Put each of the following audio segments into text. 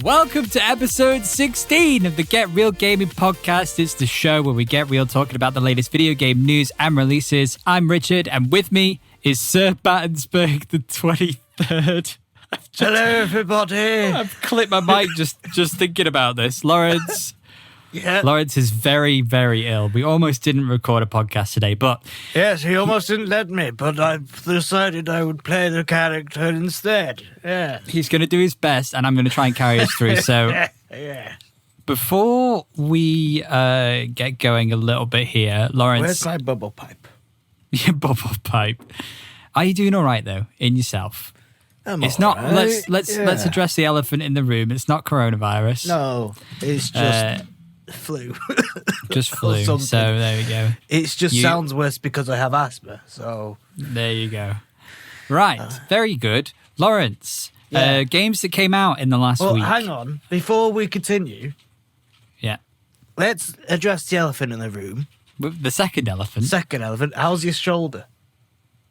welcome to episode 16 of the Get Real Gaming Podcast. It's the show where we get real talking about the latest video game news and releases. I'm Richard, and with me is Sir Battensburg the 23rd. Hello, everybody. I've clipped my mic just thinking about this. Lawrence. Yeah. Lawrence is very, very ill. We almost didn't record a podcast today, but... Yes, he almost didn't let me, but I decided I would play the character instead. Yeah. He's going to do his best, and I'm going to try and carry us through. So, yeah. Before we get going a little bit here, Lawrence... Where's my bubble pipe? Your bubble pipe. Are you doing all right, though, in yourself? It's not... Right. Let's address the elephant in the room. It's not coronavirus. No, it's just... flu. Just flu. So there we go. It just sounds worse because I have asthma. So there you go. Right. Very good. Lawrence, games that came out in the last week. Hang on. Before we continue. Yeah. Let's address the elephant in the room. The second elephant? Second elephant. How's your shoulder?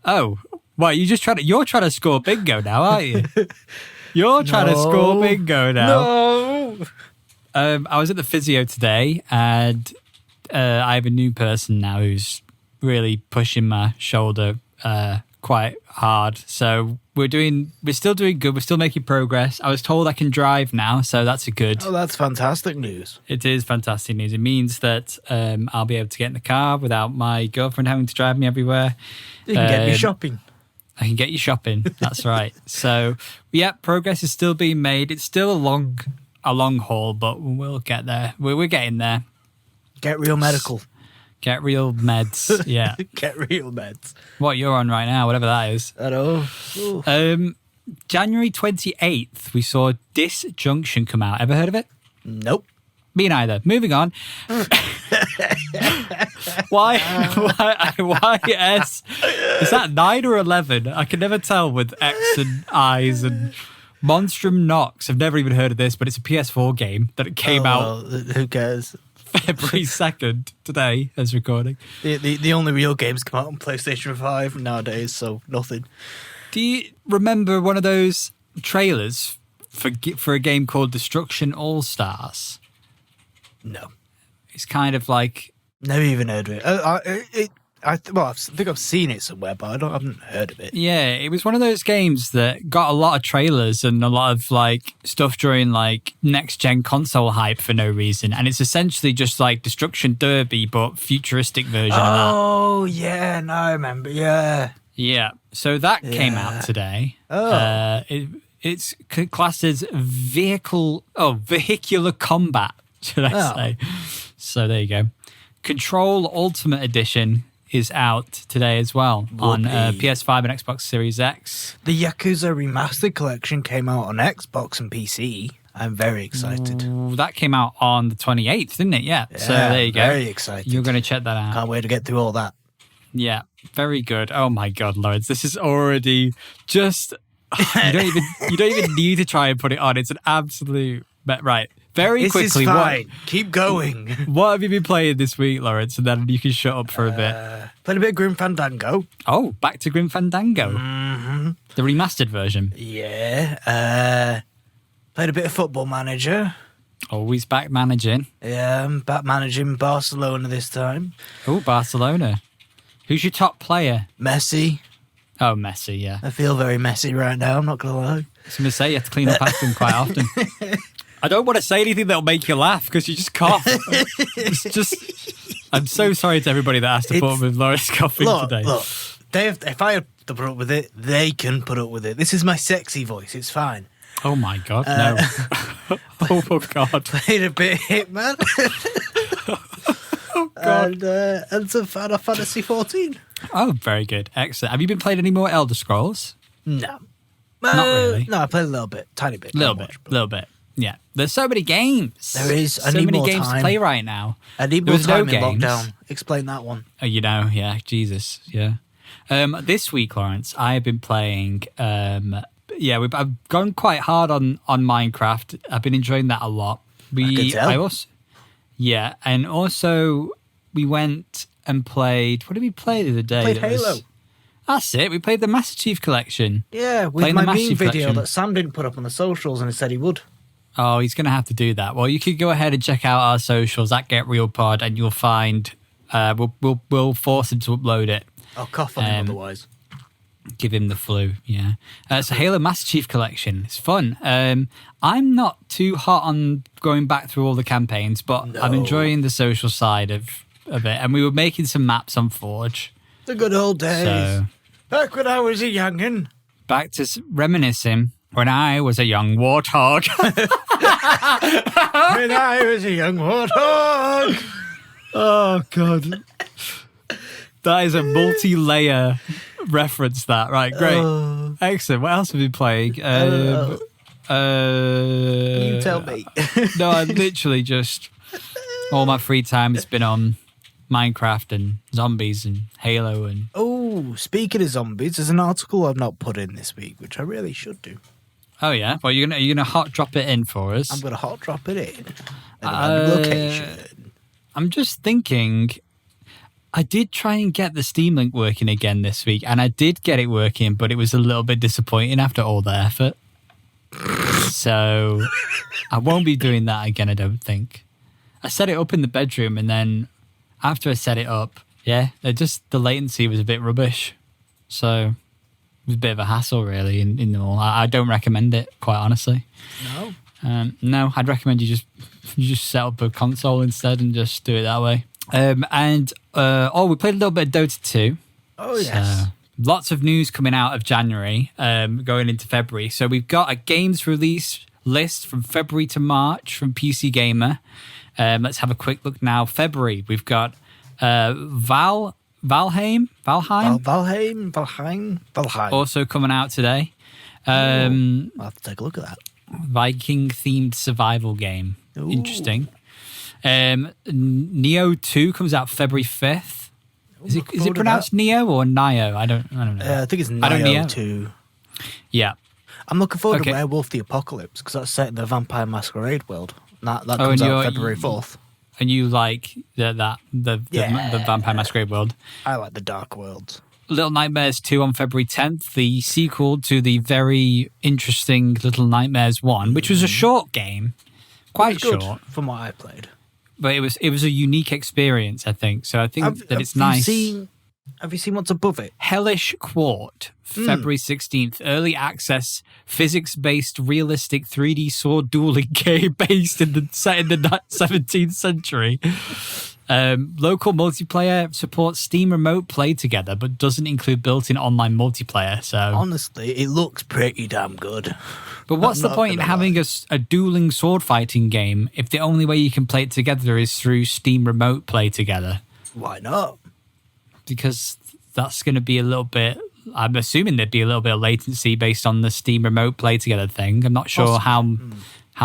Oh. Well, you're trying to score bingo now, aren't you? You're trying to score bingo now. No. I was at the physio today, and I have a new person now who's really pushing my shoulder quite hard. So we're still doing good. We're still making progress. I was told I can drive now, so that's a good. Oh, that's fantastic news. It is fantastic news. It means that I'll be able to get in the car without my girlfriend having to drive me everywhere. You can get me shopping. I can get you shopping. That's right. So, yeah, progress is still being made. It's still a long haul, but we'll get there. We're getting there. Get real medical. Get real meds. Yeah. Get real meds. What you're on right now, whatever that is. I know. January 28th, we saw Disjunction come out. Ever heard of it? Nope. Me neither. Moving on. Why S? Is that 9 or 11? I can never tell with X and I's and... Monstrum Nox. I've never even heard of this, but it's a PS4 game that came out. Who cares? February 2nd, today, as recording. The only real games come out on PlayStation 5 nowadays, so nothing. Do you remember one of those trailers for a game called Destruction All Stars? No. It's kind of like... Never even heard of it. I think I've seen it somewhere, but I haven't heard of it. Yeah, it was one of those games that got a lot of trailers and a lot of like stuff during like next gen console hype for no reason, and it's essentially just like Destruction Derby but futuristic version of that. Oh yeah, no, I remember. Yeah. So that came out today. Oh, it's classed as vehicular combat, should I say? So there you go. Control Ultimate Edition is out today as well on PS5 and Xbox Series X. The Yakuza Remastered Collection came out on Xbox and PC. I'm very excited. Ooh, that came out on the 28th, didn't it? Yeah. So there you go. Very excited. You're going to check that out. Can't wait to get through all that. Yeah, very good. Oh my God, Lawrence, this is already just... you don't even need to try and put it on. It's an absolute... Right. Very quickly. This is fine. Keep going. What have you been playing this week, Lawrence? And then you can shut up for a bit. Played a bit of Grim Fandango. Oh, back to Grim Fandango. Mm-hmm. The remastered version. Yeah. Played a bit of Football Manager. Always back managing. Yeah, I'm back managing Barcelona this time. Oh, Barcelona. Who's your top player? Messi. Oh, Messi, yeah. I feel very messy right now, I'm not going to lie. I was going to say, you have to clean up after him quite often. I don't want to say anything that'll make you laugh because you just cough. It's just... I'm so sorry to everybody that has to put up with Lawrence coughing today. Look, if I have to put up with it, they can put up with it. This is my sexy voice, it's fine. Oh my God, no. Oh God. Played a bit of Hitman. Oh God. And some Final Fantasy 14. Oh, very good. Excellent. Have you been playing any more Elder Scrolls? No. Not really. No, I played a little bit. Tiny bit. Little bit. Yeah. There's so many games. There is. So many games to play right now. I need more time in lockdown. Explain that one. Oh, yeah. Jesus. Yeah. This week, Lawrence, I have been playing... I've gone quite hard on Minecraft. I've been enjoying that a lot. And also we went and played... What did we play the other day? Played Halo. That's it. We played the Master Chief Collection. Yeah, with my meme video that Sam didn't put up on the socials and he said he would. Oh, he's going to have to do that. Well, you could go ahead and check out our socials at Get Real Pod, and you'll find we'll force him to upload it. I'll cough on him otherwise. Give him the flu, yeah. It's a Halo Master Chief Collection. It's fun. I'm not too hot on going back through all the campaigns, but I'm enjoying the social side of it. And we were making some maps on Forge. The good old days. So, back when I was a youngin'. Back to reminiscing when I was a young warthog. When I was a young warthog. Oh, God. That is a multi-layer reference, that. Right, great. Excellent. What else have we been playing? You tell me. No, I literally just... All my free time has been on Minecraft and zombies and Halo and... Oh, speaking of zombies, there's an article I've not put in this week, which I really should do. Oh, yeah? Well, you're gonna hot drop it in for us? I'm going to hot drop it in. At a location. I'm just thinking... I did try and get the Steam Link working again this week, and I did get it working, but it was a little bit disappointing after all the effort. So I won't be doing that again, I don't think. I set it up in the bedroom, and then after I set it up, the latency was a bit rubbish. So it was a bit of a hassle, really, in all. I don't recommend it, quite honestly. No? No, I'd recommend you just set up a console instead and just do it that way. We played a little bit of Dota 2. Oh, yes. So, lots of news coming out of January, going into February. So we've got a games release list from February to March from PC Gamer. Let's have a quick look now. February, we've got Valheim. Also coming out today. I'll have to take a look at that. Viking-themed survival game. Ooh. Interesting. Neo 2 comes out February 5th. Is it pronounced Neo or Nio? I don't know. I think it's Nio 2. Yeah. I'm looking forward to Werewolf the Apocalypse because that's set in the Vampire Masquerade world. That comes out February 4th. And you like the Vampire Masquerade world? I like the Dark Worlds. Little Nightmares 2 on February 10th, the sequel to the very interesting Little Nightmares 1, which was a short game. Quite short. From what I played. But it was a unique experience, I think. So I think it's nice. Have you seen what's above it? Hellish Quart, February 16th. Early access, physics-based, realistic 3D sword dueling game set in the 17th century. Local multiplayer supports Steam Remote Play Together, but doesn't include built-in online multiplayer. So honestly, it looks pretty damn good. But what's the point in having a dueling sword fighting game if the only way you can play it together is through Steam Remote Play Together? Why not? Because that's going to be a little bit... I'm assuming there'd be a little bit of latency based on the Steam Remote Play Together thing. I'm not sure how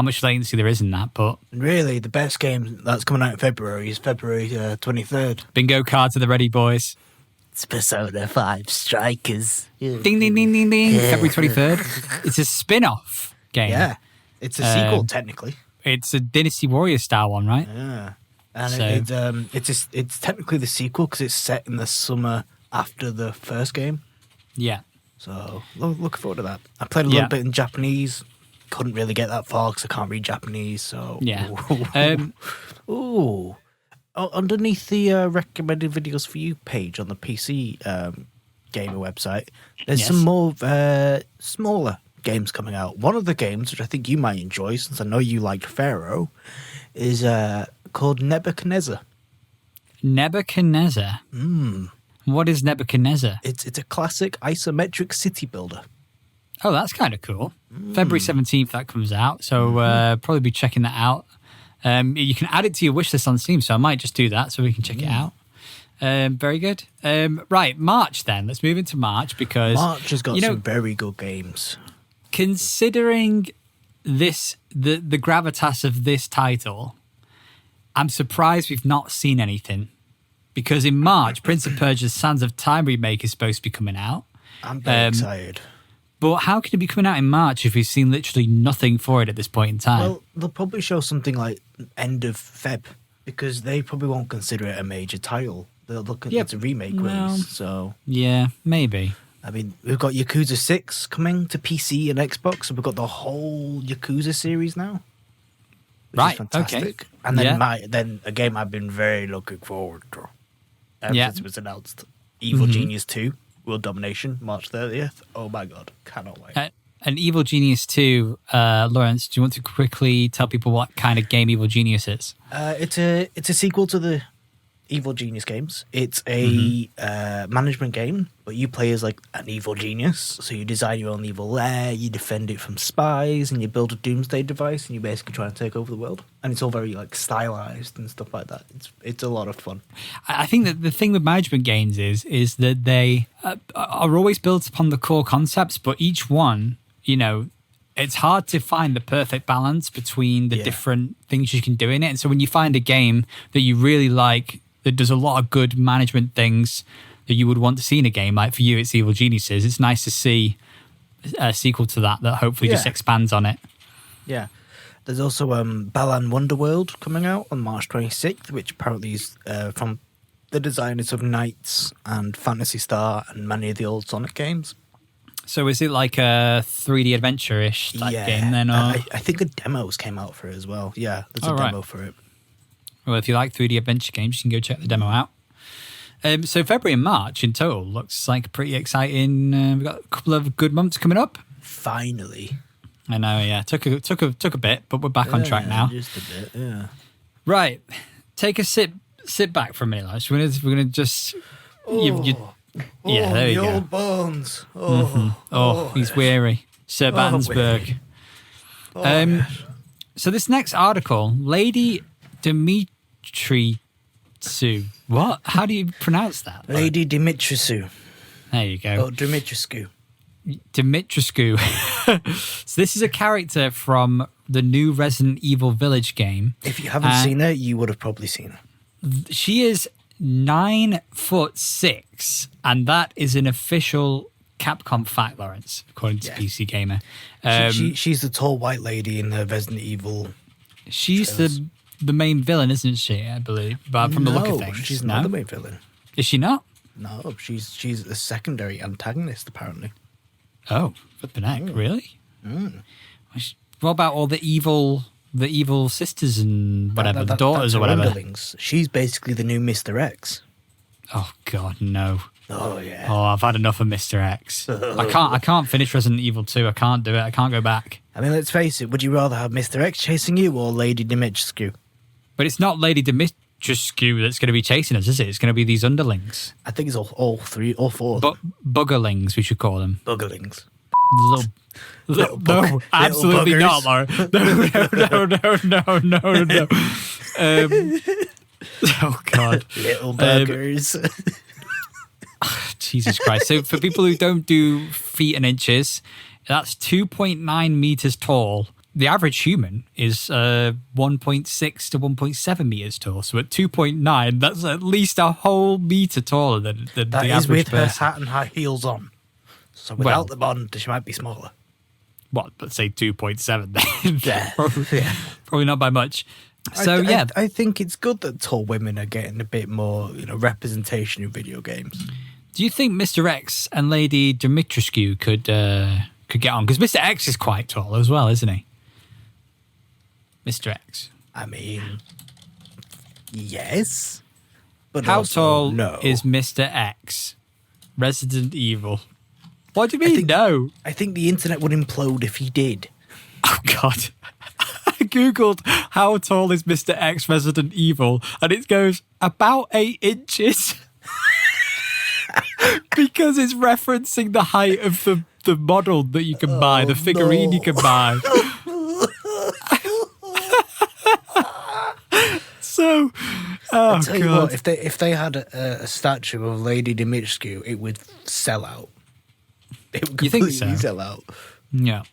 much latency there is in that, but... Really, the best game that's coming out in February is February 23rd. Bingo cards are the ready, boys. It's Persona 5 Strikers. Ding, ding, ding, ding, ding. February 23rd. It's a spin-off game. Yeah, it's a sequel, technically. It's a Dynasty Warriors style one, right? Yeah. And it's technically the sequel because it's set in the summer after the first game. Yeah. So, looking forward to that. I played a little bit in Japanese. Couldn't really get that far because I can't read Japanese, so... Yeah. Underneath the recommended videos for you page on the PC Gamer website, there's some more smaller games coming out. One of the games, which I think you might enjoy, since I know you liked Pharaoh, is called Nebuchadnezzar. Nebuchadnezzar? What is Nebuchadnezzar? It's a classic isometric city builder. Oh, that's kind of cool. February 17th that comes out, so probably be checking that out. You can add it to your wish list on Steam, so I might just do that so we can check it out. Very good. Right, March then. Let's move into March because... March has got some very good games. Considering the gravitas of this title, I'm surprised we've not seen anything. Because in March, Prince of Persia's Sands of Time remake is supposed to be coming out. I'm very excited. But how can it be coming out in March if we've seen literally nothing for it at this point in time? Well, they'll probably show something like end of Feb because they probably won't consider it a major title. They'll look at it's a remake release. So yeah, maybe. I mean, we've got Yakuza 6 coming to PC and Xbox, so we've got the whole Yakuza series now. which is fantastic. Okay. And then a game I've been very looking forward to ever since it was announced. Evil Genius 2, World Domination, March 30th. Oh my God, cannot wait. And Evil Genius 2, Lawrence, do you want to quickly tell people what kind of game Evil Genius is? It's a sequel to the Evil Genius games. It's a management game, but you play as like an evil genius. So you design your own evil lair, you defend it from spies, and you build a doomsday device, and you basically try and take over the world. And it's all very like stylized and stuff like that. It's a lot of fun. I think that the thing with management games is that they are always built upon the core concepts, but each one, it's hard to find the perfect balance between the different things you can do in it. And so when you find a game that you really like, that does a lot of good management things that you would want to see in a game, like for you, it's Evil Geniuses, it's nice to see a sequel to that hopefully just expands on it. Yeah. There's also Balan Wonderworld coming out on March 26th, which apparently is from the designers of Knights and Phantasy Star and many of the old Sonic games. So is it like a 3D adventure-ish type game then? Or? I think the demos came out for it as well. Yeah, there's a demo for it. Well, if you like 3D adventure games, you can go check the demo out. So February and March in total looks like pretty exciting. We've got a couple of good months coming up. Finally. I know, yeah. Took a bit, but we're back on track now. Just a bit, yeah. Right. Take a sit back for a minute, lads. We're gonna just... there you go. Old bones. He's weary. Sir Battensburg. So this next article, Lady Dimitrescu. What? How do you pronounce that? Lady Dimitrescu. There you go. Oh, Dimitrescu. So this is a character from the new Resident Evil Village game. If you haven't seen her, you would have probably seen her. She is 9'6", and that is an official Capcom fact, Lawrence, according to PC Gamer. She's the tall white lady in the Resident Evil. She's the main villain, isn't she? I believe, but from the look of things, she's not the main villain. Is she not? No, she's a secondary antagonist apparently. Oh, flipping heck, really? What about all the evil sisters and whatever, the daughters or whatever? Underlings. She's basically the new Mr. X. Oh God, no. Oh yeah. Oh, I've had enough of Mr. X. I can't finish Resident Evil 2. I can't do it. I can't go back. I mean, let's face it. Would you rather have Mr. X chasing you or Lady Dimitrescu? But it's not Lady Dimitrescu that's going to be chasing us, is it? It's going to be these underlings. I think it's all four. Buggerlings, we should call them. Buggerlings. No, absolutely not, Laura. No. Oh God, little buggers. Jesus Christ! So for people who don't do feet and inches, that's 2.9 meters tall. The average human is 1.6 to 1.7 meters tall. So at 2.9, that's at least a whole meter taller than the average person. That is with her hat and high heels on. So without them on, she might be smaller. What? Let's say 2.7 then. Yeah. Probably not by much. So I think it's good that tall women are getting a bit more, representation in video games. Do you think Mr. X and Lady Dimitrescu could get on? Because Mr. X is quite tall as well, isn't he? Mr. X. I mean, yes. But how also, tall is Mr. X? Resident Evil. What do you mean, no? I think the internet would implode if he did. Oh, God. I Googled how tall is Mr. X Resident Evil, and it goes about 8 inches. Because it's referencing the height of the model that you can buy, the figurine you can buy. So, I'll tell you what, if they had a statue of Lady Dimitrescu, it would sell out. It would completely sell out. Yeah.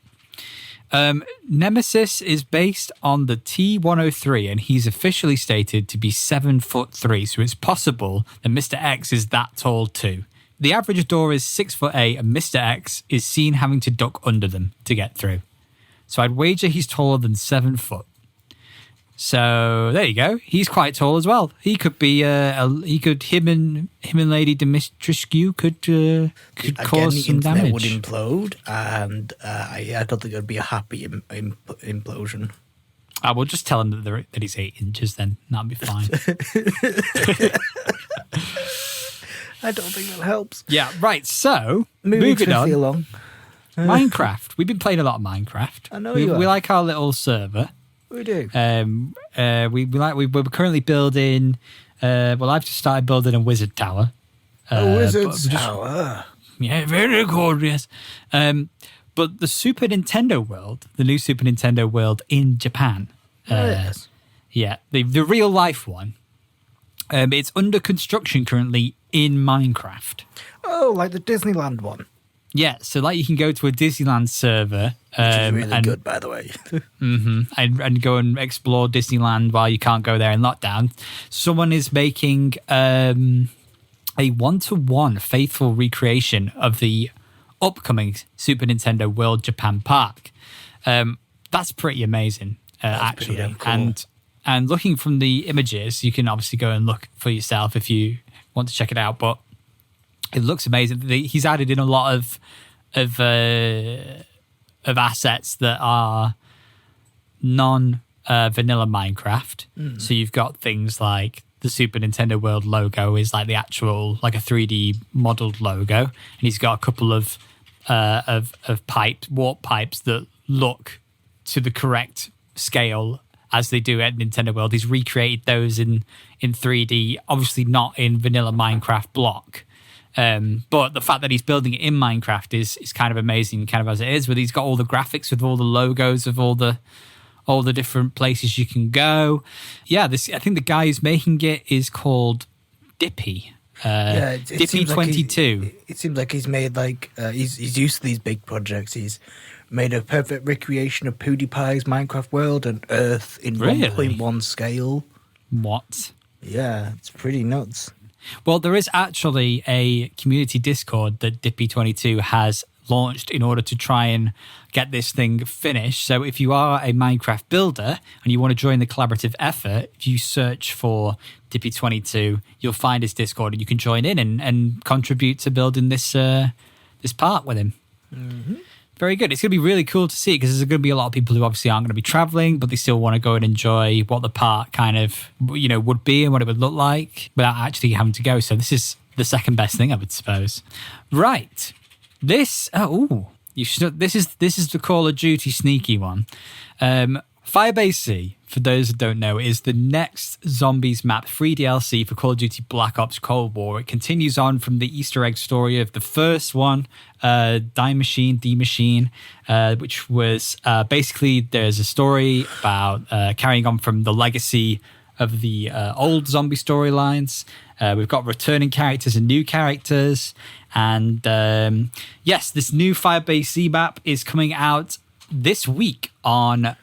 Nemesis is based on the T-103, and he's officially stated to be 7'3", so it's possible that Mr. X is that tall too. The average door is 6'8", and Mr. X is seen having to duck under them to get through. So I'd wager he's taller than 7 foot. So there you go. He's quite tall as well. He could be him and Lady Dimitrescu could cause some damage. Would implode, and I don't think it would be a happy implosion. I will just tell him that he's 8 inches then. That'll be fine. I don't think that helps. Yeah, right. So, moving on. Along. Minecraft. We've been playing a lot of Minecraft. I know we you have. like our little server. We do. We're currently building. I've just started building a wizard tower. A wizard's tower. Yeah, very good. Yes. But the Super Nintendo World, the new Super Nintendo World in Japan. Yes. Yeah, the real life one. It's under construction currently in Minecraft. Oh, like the Disneyland one. Yeah, so like you can go to a Disneyland server. Which is really good, by the way. and go and explore Disneyland while you can't go there in lockdown. Someone is making a 1-to-1 faithful recreation of the upcoming Super Nintendo World Japan Park. That's pretty amazing, actually. Pretty cool. And looking from the images, you can obviously go and look for yourself if you want to check it out. But it looks amazing. He's added in a lot of assets that are non-vanilla Minecraft. So you've got things like the Super Nintendo World logo is like the actual, like a 3D modeled logo, and he's got a couple of warp pipes that look to the correct scale as they do at Nintendo World. He's recreated those in 3D, obviously not in vanilla Minecraft block. But the fact that he's building it in Minecraft is kind of amazing, kind of as it is. But he's got all the graphics with all the logos of all the different places you can go. Yeah, I think the guy who's making it is called Dippy. Dippy 22. It seems like he's made he's used to these big projects. He's made a perfect recreation of PewDiePie's Minecraft world and Earth in 1.1 scale. What? Yeah, it's pretty nuts. Well, there is actually a community Discord that Dippy22 has launched in order to try and get this thing finished. So if you are a Minecraft builder and you want to join the collaborative effort, if you search for Dippy22, you'll find his Discord and you can join in and contribute to building this park with him. Mm-hmm. Very good. It's going to be really cool to see because there's going to be a lot of people who obviously aren't going to be traveling, but they still want to go and enjoy what the park kind of, would be and what it would look like without actually having to go. So this is the second best thing, I would suppose. Right. This is the Call of Duty sneaky one. Firebase C, for those that don't know, is the next Zombies map, free DLC for Call of Duty Black Ops Cold War. It continues on from the Easter egg story of the first one, D Machine, which was basically there's a story about carrying on from the legacy of the old zombie storylines. We've got returning characters and new characters. And yes, this new Firebase C map is coming out this week on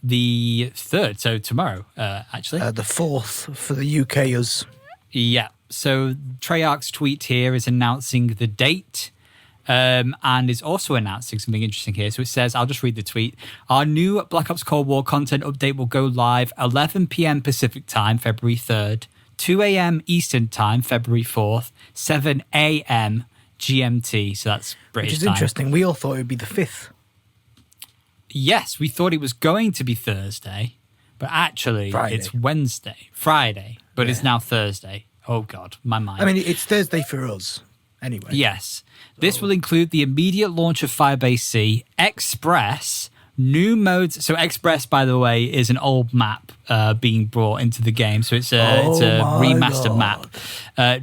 the 3rd, so tomorrow, actually. The 4th for the UKers. Yeah, so Treyarch's tweet here is announcing the date and is also announcing something interesting here. So it says, I'll just read the tweet. Our new Black Ops Cold War content update will go live 11 p.m. Pacific time, February 3rd, 2 a.m. Eastern time, February 4th, 7 a.m. GMT, so that's British time. Which is interesting. We all thought it would be the 5th. Yes, we thought it was going to be Thursday, but actually it's Friday, but it's now Thursday. Oh, God, my mind. I mean, it's Thursday for us, anyway. Yes. This will include the immediate launch of Firebase C, Express, new modes. So Express, by the way, is an old map being brought into the game. So it's a remastered map.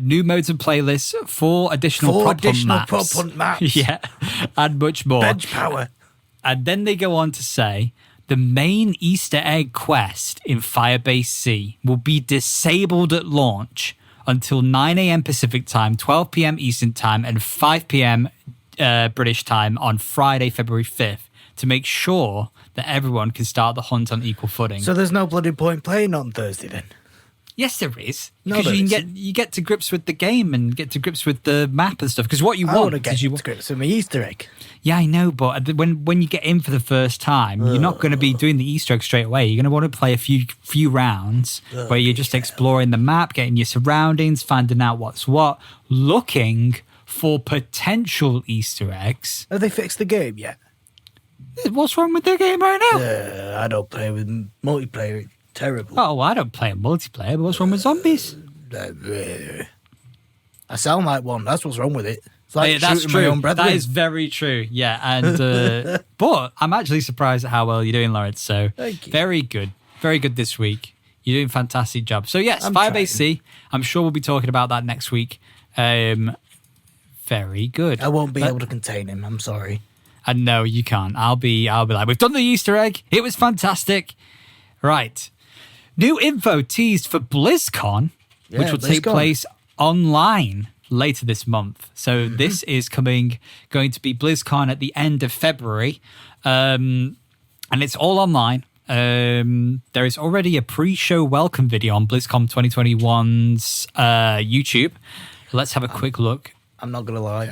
New modes and playlists, 4 additional prop hunt maps. Yeah, and much more. Bench power. And then they go on to say, the main Easter egg quest in Firebase C will be disabled at launch until 9 a.m. Pacific time, 12 p.m. Eastern time, and 5 p.m. British time on Friday, February 5th, to make sure that everyone can start the hunt on equal footing. So there's no bloody point playing on Thursday then? Yes, there is. Because you get to grips with the game and get to grips with the map and stuff. Because what you want to get to grips with my Easter egg. Yeah, I know, but when you get in for the first time, you're not going to be doing the Easter egg straight away. You're going to want to play a few rounds where you're just exploring the map, getting your surroundings, finding out what's what, looking for potential Easter eggs. Have they fixed the game yet? What's wrong with the game right now? I don't play with multiplayer. It's terrible. Oh, I don't play multiplayer, but what's wrong with zombies? I sound like one. That's what's wrong with it. It's like That's shooting my true. own brethren. That is very true. Yeah, and but I'm actually surprised at how well you're doing, Lawrence. So Thank you. very good this week. You're doing a fantastic job. So yes, I'm Firebase C. I'm sure we'll be talking about that next week. Very good. I won't be able to contain him. I'm sorry. And no, you can't. I'll be like, we've done the Easter egg. It was fantastic. Right. New info teased for BlizzCon, which will take place online later this month. So this is going to be BlizzCon at the end of February. And it's all online. There is already a pre-show welcome video on BlizzCon 2021's YouTube. Let's have a quick look. I'm not gonna lie.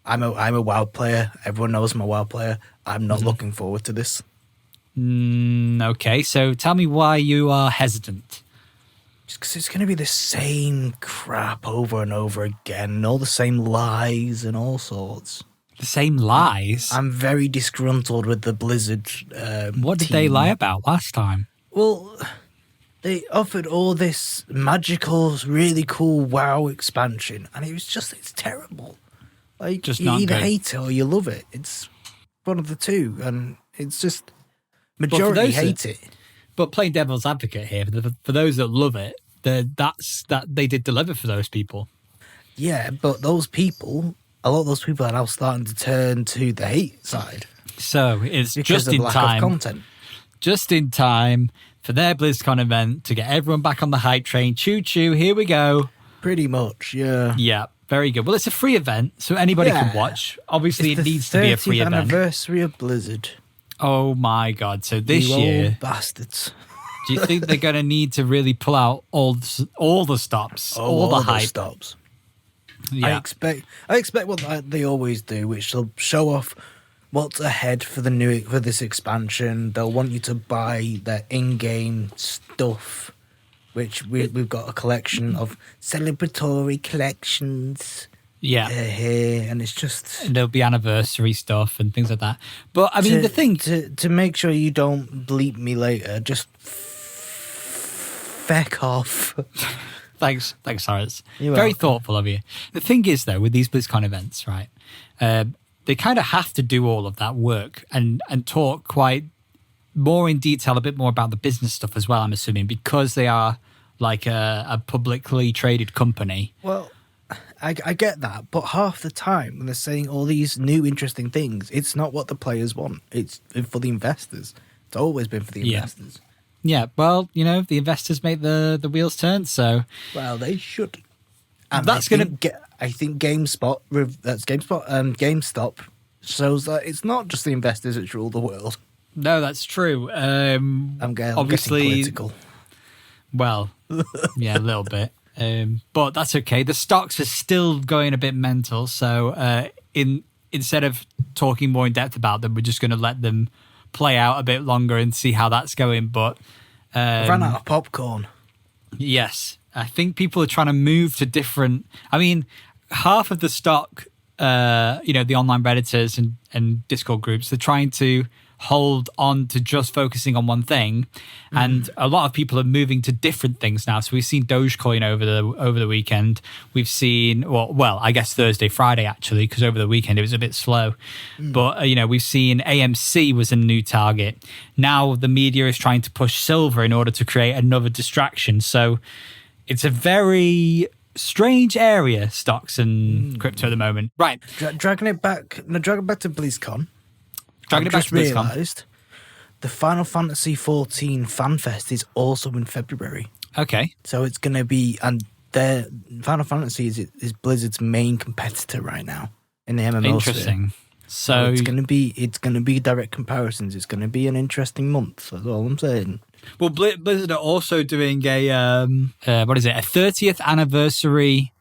I'm a WoW player. Everyone knows I'm a WoW player. I'm not looking forward to this. Okay, so tell me why you are hesitant. Just because it's going to be the same crap over and over again, and all the same lies and all sorts. The same lies? I'm very disgruntled with the Blizzard What did team. they lie about last time? Well, they offered all this magical, really cool WoW expansion, and it's terrible. Like, Just you not either good. hate it or you love it. It's one of the two, and it's just majority hate it. But playing devil's advocate here, for those that love it, that they did deliver for those people. Yeah, but a lot of those people are now starting to turn to the hate side. So it's Because just of in lack time. of content. Just in time for their BlizzCon event to get everyone back on the hype train. Choo choo, here we go. Pretty much, yeah. Yeah, very good. Well, it's a free event, so anybody can watch. Obviously, it needs to be a free It's the 30th event. anniversary of Blizzard. Oh my God. So this You year, old bastards. do you think they're going to need to really pull out all the stops, all the hype? stops. Yeah. I expect what they always do, which they'll show off what's ahead for this expansion. They'll want you to buy their in-game stuff, which we've got a collection of celebratory collections. Yeah. Here, and it's just And there'll be anniversary stuff and things like that. But I mean, the thing. to make sure you don't bleep me later, just feck off. Thanks, Cyrus. You're Very welcome. thoughtful of you. The thing is, though, with these BlizzCon events, right, they kind of have to do all of that work and talk quite more in detail, a bit more about the business stuff as well, I'm assuming, because they are like a publicly traded company. Well, I get that, but half the time when they're saying all these new interesting things, it's not what the players want. It's for the investors. It's always been for the Yeah. investors. Yeah, well, the investors make the wheels turn, so Well, they should. And That's I think GameSpot. That's GameSpot. GameStop shows that it's not just the investors that rule the world. no, that's true. I'm Obviously, getting political. Well, yeah, a little bit. But that's okay. The stocks are still going a bit mental. So instead of talking more in depth about them, we're just going to let them play out a bit longer and see how that's going. But I ran out of popcorn. yes, I think people are trying to move to different. I mean, half of the stock, the online Redditors and Discord groups, they're trying to hold on to just focusing on one thing, and a lot of people are moving to different things now. So we've seen Dogecoin over the weekend. We've seen I guess Thursday, Friday actually, because over the weekend it was a bit slow. But we've seen AMC was a new target. Now the media is trying to push silver in order to create another distraction. So it's a very strange area, stocks and crypto at the moment. Right, Dragging it back to BlizzCon. dragging it back to BlizzCon. realised the Final Fantasy XIV FanFest is also in February. Okay. So it's going to be, and their Final Fantasy is Blizzard's main competitor right now in the MMO Interesting. sphere. So it's going to be direct comparisons. It's going to be an interesting month. That's all I'm saying. well, Blizzard are also doing a 30th anniversary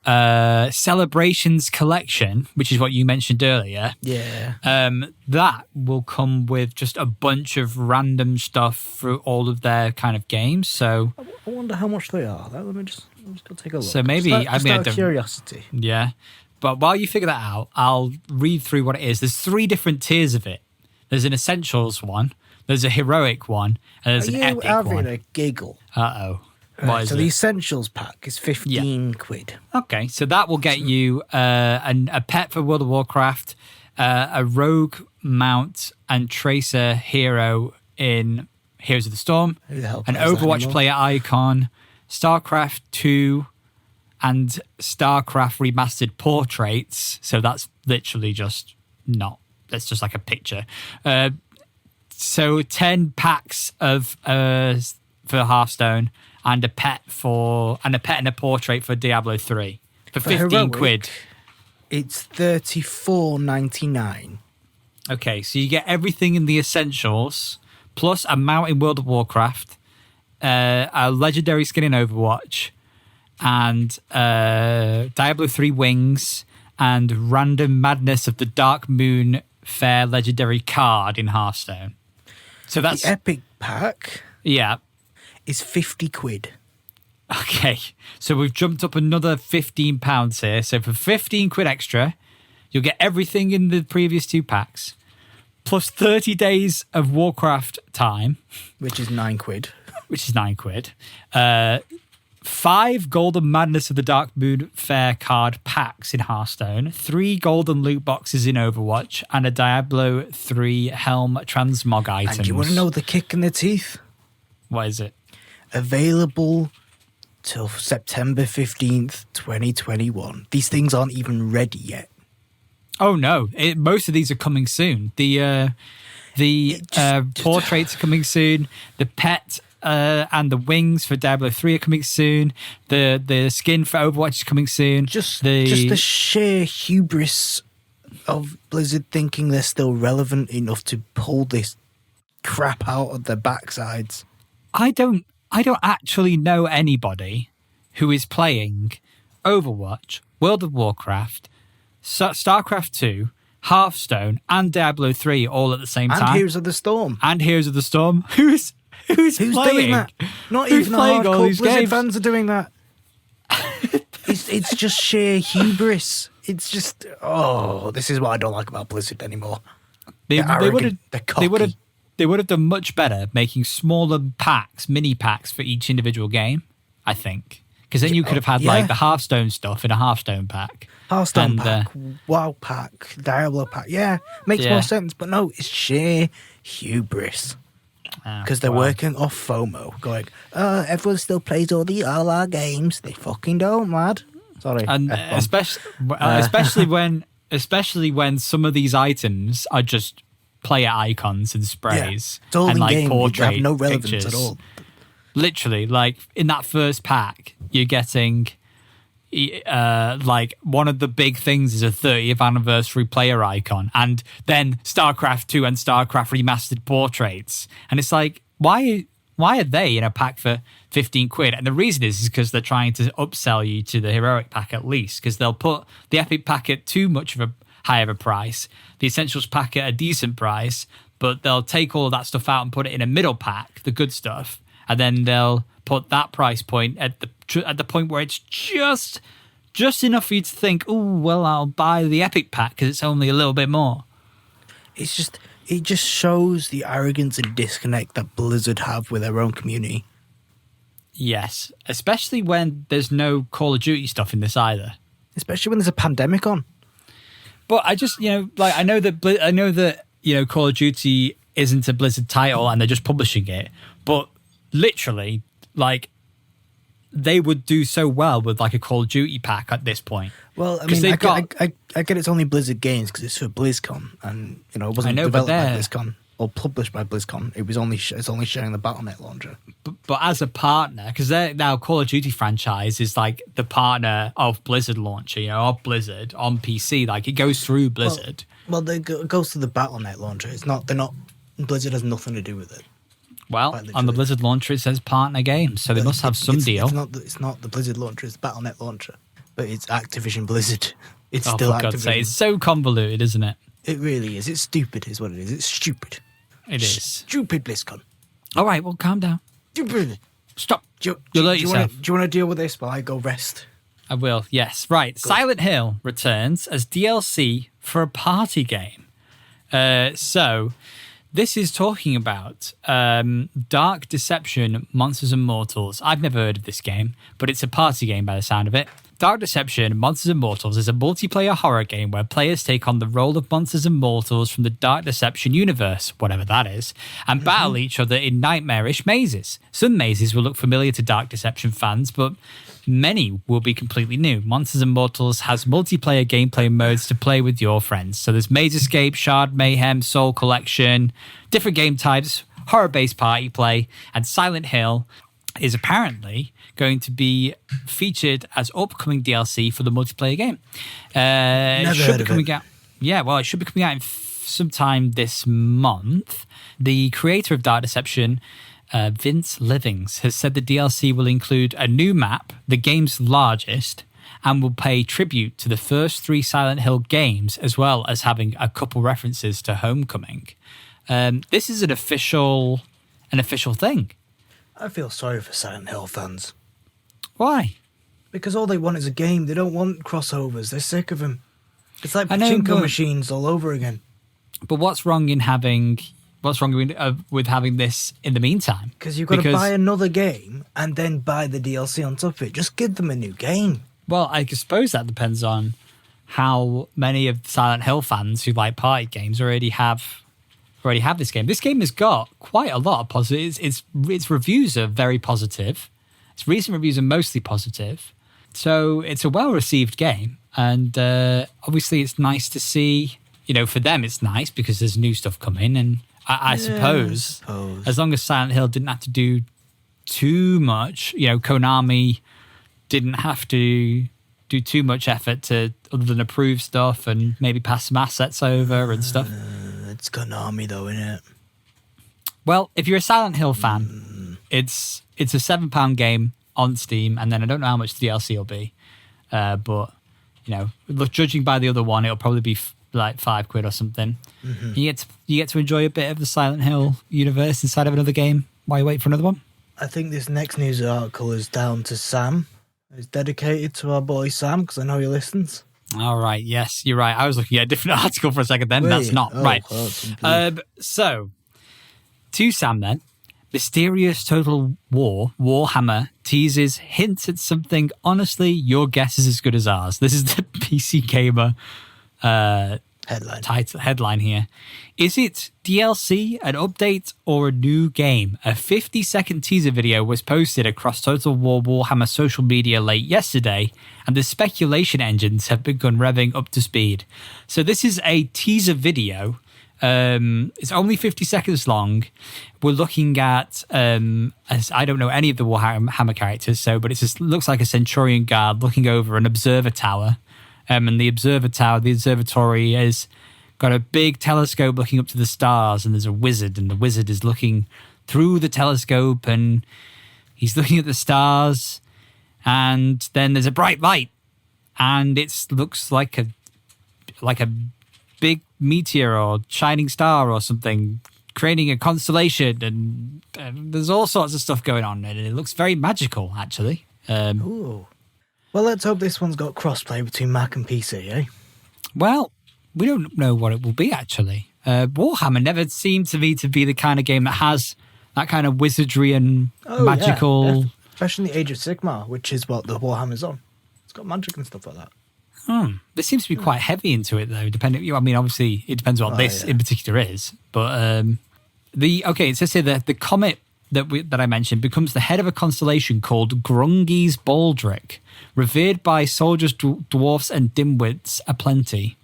celebrations collection, which is what you mentioned earlier. Yeah. That will come with just a bunch of random stuff through all of their kind of games. So I wonder how much they are. Let me just go take a look. So maybe- just I out of curiosity. yeah. But while you figure that out, I'll read through what it is. There's 3 different tiers of it. there's an Essentials one, there's a Heroic one, and there's an Epic having one. a giggle? Uh-oh. Right, What is so it? the Essentials pack is 15 quid. Okay, so that will get you a pet for World of Warcraft, a rogue mount and tracer hero in Heroes of the Storm, Who the hell an plays that Overwatch anymore? player icon, StarCraft 2, and StarCraft remastered portraits. So that's literally just that's just like a picture. So 10 packs of for Hearthstone and a pet and a portrait for Diablo 3 for 15 Heroic, quid. It's $34.99. Okay, so you get everything in the Essentials, plus a mount in World of Warcraft, a legendary skin in Overwatch, and Diablo 3 wings, and Random Madness of the Dark Moon Fair legendary card in Hearthstone. So that's... The Epic pack Yeah. is 50 quid. Okay, so we've jumped up another £15 here. So for 15 quid extra, you'll get everything in the previous 2 packs, plus 30 days of Warcraft time, Which is 9 quid. which is 9 quid. 5 Golden Madness of the Dark Moon Fair card packs in Hearthstone, 3 golden loot boxes in Overwatch, and a Diablo 3 Helm transmog items. And you want to know the kick in the teeth? What is it? Available till September 15th, 2021. These things aren't even ready yet. Oh no! Most of these are coming soon. The portraits are coming soon. The pet and the wings for Diablo 3 are coming soon. The skin for Overwatch is coming soon. Just the sheer hubris of Blizzard thinking they're still relevant enough to pull this crap out of their backsides. I don't actually know anybody who is playing Overwatch, World of Warcraft, StarCraft 2, Hearthstone, and Diablo 3 all at the same time. And Heroes of the Storm. And Heroes of the Storm. Who's Who's playing doing that? Not Who's even the playing all hardcore these Blizzard games? fans are doing that. It's just sheer hubris. It's just, this is what I don't like about Blizzard anymore. They They're would arrogant. They're have cocky. they would have done much better making smaller packs, mini packs for each individual game, I think. Because then you could have had like the Hearthstone stuff in a Hearthstone pack. Hearthstone and, pack, WoW pack, Diablo pack. Yeah, makes more sense. But no, it's sheer hubris. Because they're working off FOMO, going, everyone still plays all our games. They fucking don't, lad. Sorry. And especially when some of these items are just player icons and sprays it's all and in like game. portrait They have no relevance pictures. at all. Literally, like in that first pack, you're getting like one of the big things is a 30th anniversary player icon, and then StarCraft 2 and StarCraft remastered portraits, and it's like why are they in a pack for 15 quid? And the reason is because they're trying to upsell you to the heroic pack at least, because they'll put the epic pack at too much of a high of a price, the essentials pack at a decent price, but they'll take all of that stuff out and put it in a middle pack, the good stuff, and then they'll put that price point at the point where it's just enough for you to think, oh, well, I'll buy the epic pack because it's only a little bit more. It just shows the arrogance and disconnect that Blizzard have with their own community. Yes, especially when there's no Call of Duty stuff in this either. Especially when there's a pandemic on. But I just, I know that Call of Duty isn't a Blizzard title and they're just publishing it, but literally, like, they would do so well with like a Call of Duty pack at this point. Well, I mean, I get it's only Blizzard games because it's for BlizzCon, and it wasn't developed by BlizzCon or published by BlizzCon. It was it's only sharing the Battle.net launcher. But as a partner, because now Call of Duty franchise is like the partner of Blizzard launcher, of Blizzard on PC. Like it goes through Blizzard. Well, it goes to the Battle.net launcher. It's not. They're not. Blizzard has nothing to do with it. Well, on the Blizzard launcher, it says partner games, so they must have some deal. It's not the Blizzard launcher, it's the Battle.net launcher. But it's Activision Blizzard. It's for still God's Activision. sake, it's so convoluted, isn't it? It really is. It's stupid, is what it is. It's stupid. It is. Stupid BlizzCon. All right, well, calm down. Stupid. Stop. Do you want to deal with this while I go rest? I will, yes. Right. Good. Silent Hill returns as DLC for a party game. So this is talking about Dark Deception, Monsters and Mortals. I've never heard of this game, but it's a party game by the sound of it. Dark Deception, Monsters and Mortals is a multiplayer horror game where players take on the role of monsters and mortals from the Dark Deception universe, whatever that is, and battle each other in nightmarish mazes. Some mazes will look familiar to Dark Deception fans, but many will be completely new. Monsters and Mortals has multiplayer gameplay modes to play with your friends. So there's Maze Escape, Shard Mayhem, Soul Collection, different game types, horror-based party play, and Silent Hill is apparently going to be featured as upcoming DLC for the multiplayer game. It should be coming out. Yeah, well, it should be coming out in sometime this month. The creator of Dark Deception, Vince Livings, has said the DLC will include a new map, the game's largest, and will pay tribute to the first 3 Silent Hill games, as well as having a couple references to Homecoming. This is an official thing. I feel sorry for Silent Hill fans. Why? Because all they want is a game. They don't want crossovers. They're sick of them. It's like pachinko machines all over again. But what's wrong with having this in the meantime? Because you've got to buy another game and then buy the DLC on top of it. Just give them a new game. Well, I suppose that depends on how many of Silent Hill fans who like party games already have this game. This game has got quite a lot of positives. Its reviews are very positive. Its recent reviews are mostly positive. So it's a well-received game. And obviously it's nice to see, for them it's nice because there's new stuff coming. And I suppose as long as Silent Hill didn't have to do too much, Konami didn't have to do too much effort to other than approve stuff and maybe pass some assets over and stuff. It's Konami though, isn't it? Well, if you're a Silent Hill fan, it's a £7 game on Steam, and then I don't know how much the DLC will be, but judging by the other one, it'll probably be like £5 or something. Mm-hmm. You get to enjoy a bit of the Silent Hill universe inside of another game while you wait for another one. I think this next news article is down to Sam. It's dedicated to our boy Sam because I know he listens. All right. Yes, you're right. I was looking at a different article for a second then. That's not right. So, to Sam then. Mysterious Total War, Warhammer, teases hints at something. Honestly, your guess is as good as ours. This is the PC Gamer headline here. Is it DLC, an update, or a new game? A 50-second teaser video was posted across Total War Warhammer social media late yesterday, and the speculation engines have begun revving up to speed. So this is a teaser video. It's only 50 seconds long. We're looking at, as I don't know any of the Warhammer characters, but it looks like a Centurion Guard looking over an observer tower. And the observatory has got a big telescope looking up to the stars, and there's a wizard, and the wizard is looking through the telescope, and he's looking at the stars, and then there's a bright light, and it looks like a big meteor or shining star or something, creating a constellation, and there's all sorts of stuff going on, and it looks very magical, actually. Ooh. Well, let's hope this one's got crossplay between Mac and PC, eh? Well, we don't know what it will be, actually. Warhammer never seemed to me to be the kind of game that has that kind of wizardry and magical... Yeah. Especially the Age of Sigmar, which is what the Warhammer's on. It's got magic and stuff like that. This seems to be quite heavy into it, though. Obviously, it depends on what this in particular is. But it says here that the comet that I mentioned becomes the head of a constellation called Grungy's Baldric, revered by soldiers, dwarfs, and dimwits aplenty.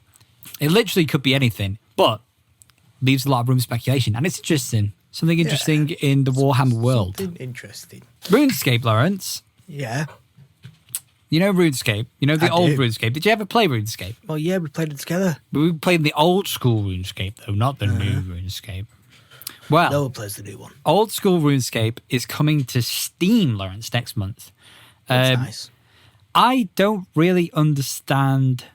It literally could be anything, but leaves a lot of room for speculation, and it's interesting. Something interesting in the Warhammer world. Something interesting. RuneScape, Lawrence. Yeah. You know RuneScape? You know the old RuneScape? Did you ever play RuneScape? Well, yeah, we played it together. We played the old school RuneScape, though, not the new RuneScape. Well, no one plays the new one. Old school RuneScape is coming to Steam, Lawrence, next month. That's nice. I don't really understand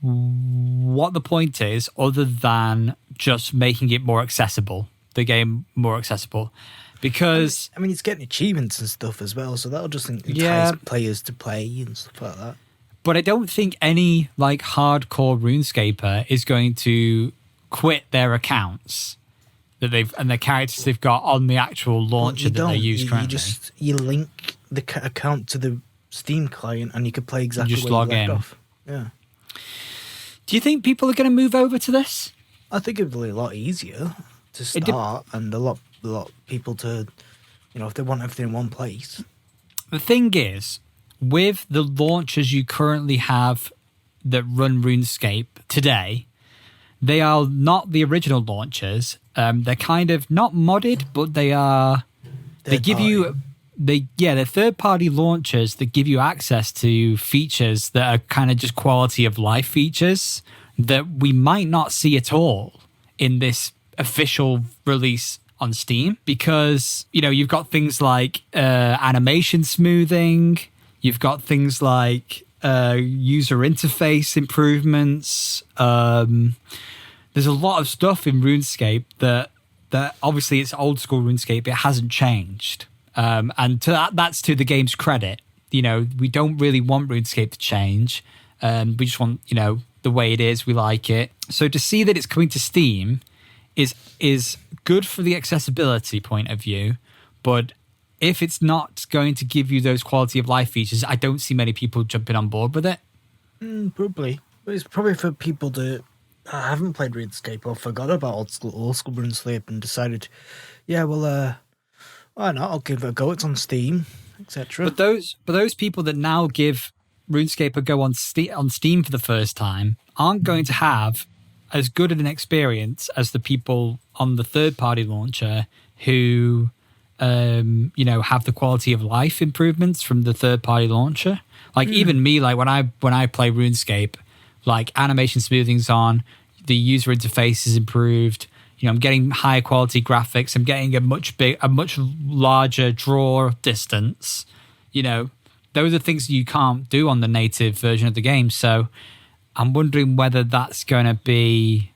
what the point is other than just making it more accessible, the game more accessible. Because... it's getting achievements and stuff as well, so that'll just entice players to play and stuff like that. But I don't think any hardcore RuneScaper is going to quit their accounts that and the characters they've got on the actual launcher that they use currently. You link the account to the Steam client and you can play exactly just where log you left in. off. Yeah. Do you think people are going to move over to this? I think it'd be a lot easier to start and a lot people to, if they want everything in one place. The thing is, with the launchers you currently have that run RuneScape today, they are not the original launchers. They're kind of not modded, but they are. They're third-party launchers that give you access to features that are kind of just quality of life features that we might not see at all in this official release on Steam, because you've got things like animation smoothing, you've got things like user interface improvements. There's a lot of stuff in RuneScape that obviously it's old school RuneScape. It hasn't changed, and that's to the game's credit. We don't really want RuneScape to change. We just want the way it is. We like it. So to see that it's coming to Steam is good for the accessibility point of view, but if it's not going to give you those quality of life features, I don't see many people jumping on board with it. Probably. But it's probably for people that haven't played RuneScape or forgot about old school RuneScape and decided, why not? I'll give it a go. It's on Steam, etc. But those people that now give RuneScape a go on Steam for the first time aren't going to have as good an experience as the people on the third-party launcher who, have the quality of life improvements from the third-party launcher. Like even me, like when I play RuneScape, like animation smoothing's on, the user interface is improved. I'm getting higher quality graphics. I'm getting a much larger draw distance. Those are things you can't do on the native version of the game. So I'm wondering whether that's going to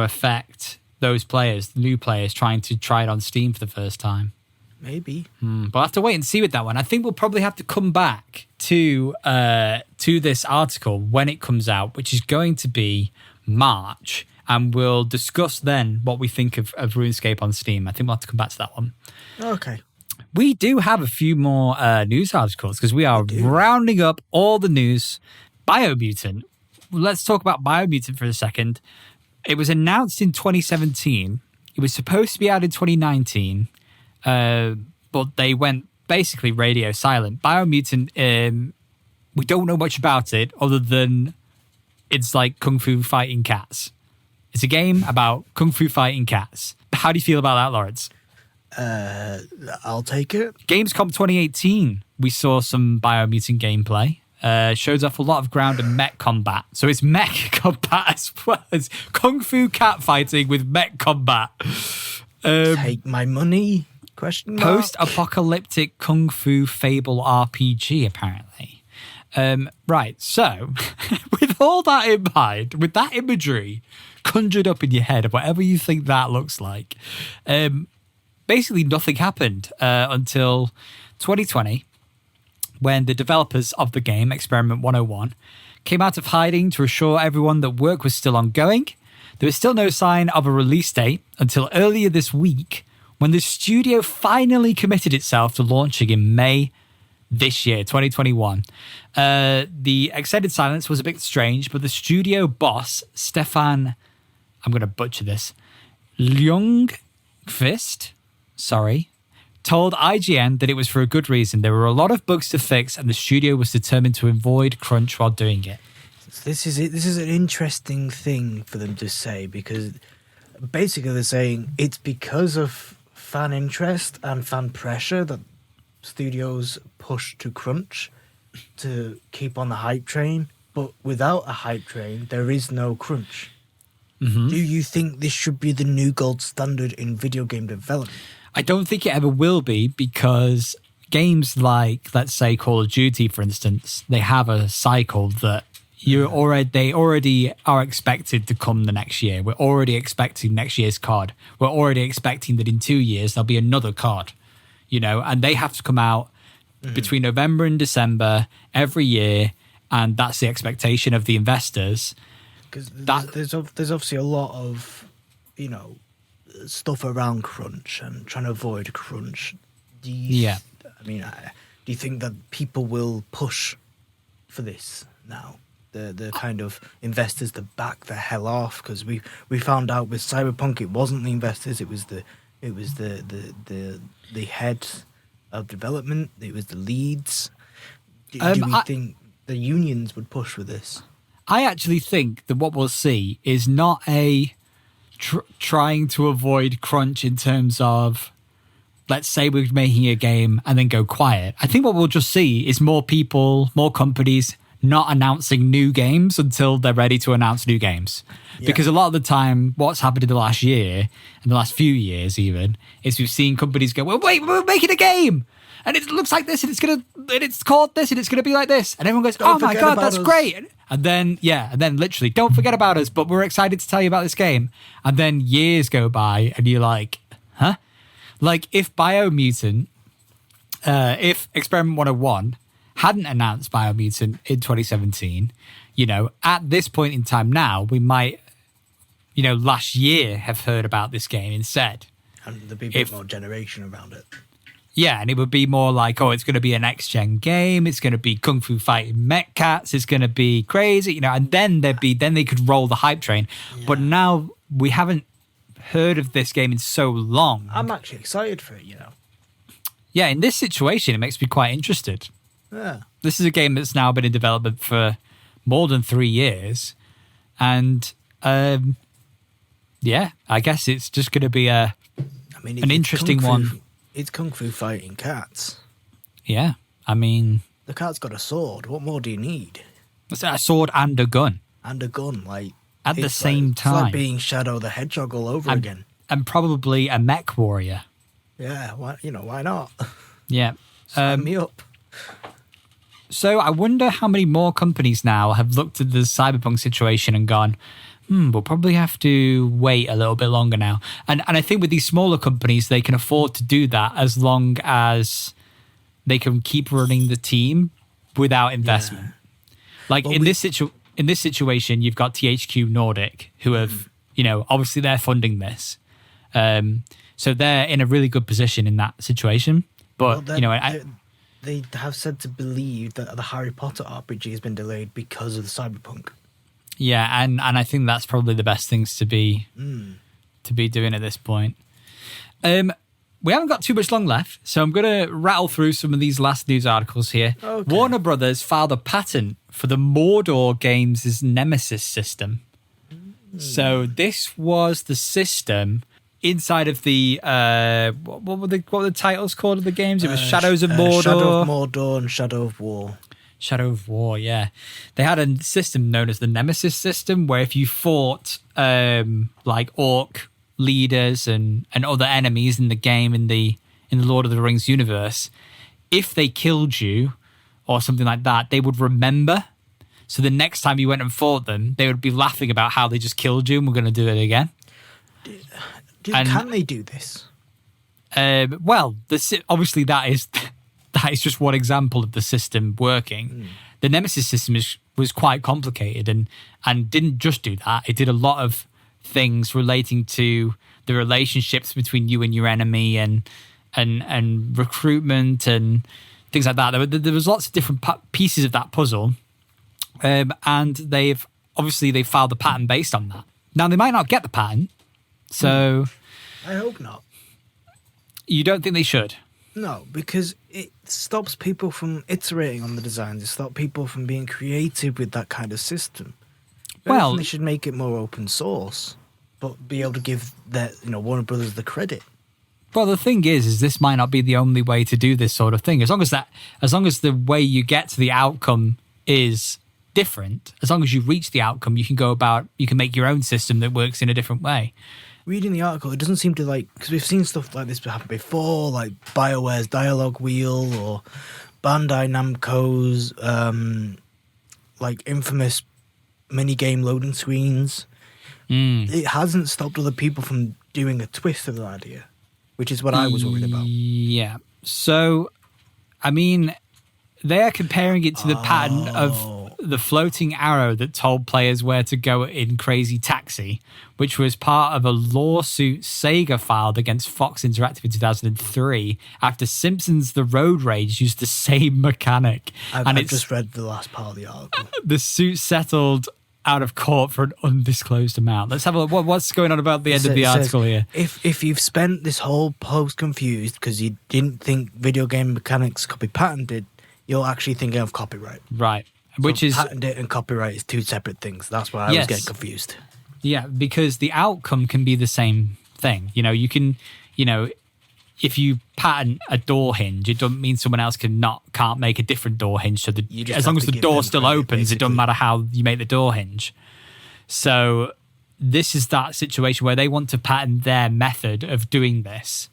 affect those players, the new players, trying to try it on Steam for the first time. Maybe. But I'll have to wait and see with that one. I think we'll probably have to come back to this article when it comes out, which is going to be March, and we'll discuss then what we think of RuneScape on Steam. I think we'll have to come back to that one. Okay. We do have a few more news articles because we are rounding up all the news. Biomutant. Let's talk about Biomutant for a second. It was announced in 2017. It was supposed to be out in 2019, but they went basically radio silent. Biomutant, we don't know much about it other than it's like Kung Fu fighting cats. It's a game about Kung Fu fighting cats. How do you feel about that, Lawrence? I'll take it. Gamescom 2018, we saw some Biomutant gameplay. Shows off a lot of ground and mech combat. So it's mech combat as well as Kung Fu cat fighting with mech combat. Take my money? Question mark. Post-apocalyptic Kung Fu Fable RPG, apparently. Right, so with all that in mind, with that imagery conjured up in your head of whatever you think that looks like, basically nothing happened until 2020, when the developers of the game, Experiment 101, came out of hiding to assure everyone that work was still ongoing. There was still no sign of a release date until earlier this week, when the studio finally committed itself to launching in May this year, 2021. The extended silence was a bit strange, but the studio boss, Stefan, I'm going to butcher this, Ljungqvist, told IGN that it was for a good reason. There were a lot of bugs to fix, and the studio was determined to avoid crunch while doing it. This is an interesting thing for them to say, because basically they're saying it's because of fan interest and fan pressure that studios push to crunch to keep on the hype train. But without a hype train, there is no crunch. Mm-hmm. Do you think this should be the new gold standard in video game development? I don't think it ever will be, because games like, let's say, Call of Duty, for instance, they have a cycle that they already are expected to come the next year. We're already expecting next year's COD. We're already expecting that in 2 years there'll be another COD, and they have to come out between November and December every year, and that's the expectation of the investors. because there's obviously a lot of, stuff around crunch and trying to avoid crunch. Do you think that people will push for this now? The kind of investors that back the hell off, because we found out with Cyberpunk it wasn't the investors, it was the head of development, it was the leads. Do we think the unions would push for this? I actually think that what we'll see is not a trying to avoid crunch in terms of, let's say we're making a game and then go quiet. I think what we'll just see is more people, more companies not announcing new games until they're ready to announce new games. Yeah. Because a lot of the time, what's happened in the last year, and the last few years even, is we've seen companies go, well, wait, we're making a game! And it looks like this, and it's called this, and it's gonna be like this. And everyone goes, oh my God, that's great! And then literally, don't forget about us, but we're excited to tell you about this game. And then years go by, and you're like, huh? Like, if Biomutant, if Experiment 101 hadn't announced Biomutant in 2017, at this point in time now, we might, last year have heard about this game instead. And there'd be a bit more generation around it. Yeah, and it would be more like, it's going to be a next-gen game, it's going to be kung fu fighting mech cats, it's going to be crazy, and then they could roll the hype train. Yeah. But now we haven't heard of this game in so long. I'm actually excited for it, Yeah, in this situation, it makes me quite interested. Yeah. This is a game that's now been in development for more than 3 years. And, I guess it's just going to be an interesting one. It's kung fu fighting cats. Yeah, I mean... The cat's got a sword. What more do you need? It's a sword and a gun. And a gun, at the same time. It's like being Shadow the Hedgehog all over again. And probably a mech warrior. Yeah, why not? Yeah. Sign me up. So I wonder how many more companies now have looked at the Cyberpunk situation and gone, we'll probably have to wait a little bit longer now. And I think with these smaller companies, they can afford to do that as long as they can keep running the team without investment. Yeah. Like in this situation, you've got THQ Nordic, who have, obviously they're funding this. So they're in a really good position in that situation. But, they have said to believe that the Harry Potter RPG has been delayed because of the Cyberpunk. Yeah, and I think that's probably the best things to be doing at this point. We haven't got too much long left, so I'm going to rattle through some of these last news articles here. Okay. Warner Brothers filed a patent for the Mordor Games' Nemesis system. So this was the system inside of the what were the titles called of the games? It was Shadows of Mordor, Shadow of Mordor, and Shadow of War. Shadow of War, yeah. They had a system known as the Nemesis system, where if you fought like orc leaders and other enemies in the game in the Lord of the Rings universe, if they killed you or something like that, they would remember. So the next time you went and fought them, they would be laughing about how they just killed you and we're going to do it again. Can they do this? Well, obviously that is just one example of the system working. The Nemesis system was quite complicated and didn't just do that. It did a lot of things relating to the relationships between you and your enemy and recruitment and things like that. There was lots of different pieces of that puzzle, and they filed the patent based on that. Now they might not get the patent, so I hope not. You don't think they should? No, because it stops people from iterating on the designs. It stops people from being creative with that kind of system. Well, they should make it more open source, but be able to give Warner Brothers the credit. Well, the thing is this might not be the only way to do this sort of thing. As long as the way you get to the outcome is different, as long as you reach the outcome, you can make your own system that works in a different way. Reading the article, it doesn't seem to because we've seen stuff like this happen before, like BioWare's Dialogue Wheel or Bandai Namco's infamous minigame loading screens. It hasn't stopped other people from doing a twist of the idea, which is what I was worried about. Yeah. So, I mean, they are comparing it to the pattern of the floating arrow that told players where to go in Crazy Taxi, which was part of a lawsuit Sega filed against Fox Interactive in 2003 after Simpsons The Road Rage used the same mechanic. I've just read the last part of the article. The suit settled out of court for an undisclosed amount. Let's have a look. What's going on about the end of the article here? If you've spent this whole post confused because you didn't think video game mechanics could be patented, you're actually thinking of copyright. Right. So patented and copyright is two separate things. That's why I was getting confused. Yeah, because the outcome can be the same thing. You can, if you patent a door hinge, it doesn't mean someone else can't make a different door hinge. So as long as the door still opens, it doesn't matter how you make the door hinge. So this is that situation where they want to patent their method of doing this,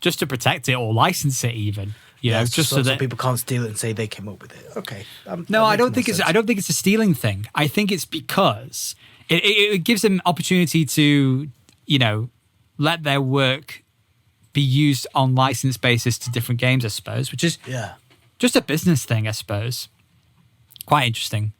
just to protect it or license it even. Just so that people can't steal it and say they came up with it. Okay. No, I don't think it's a stealing thing. I think it's because it gives them opportunity to, let their work be used on license basis to different games, I suppose, which is just a business thing, I suppose. Quite interesting.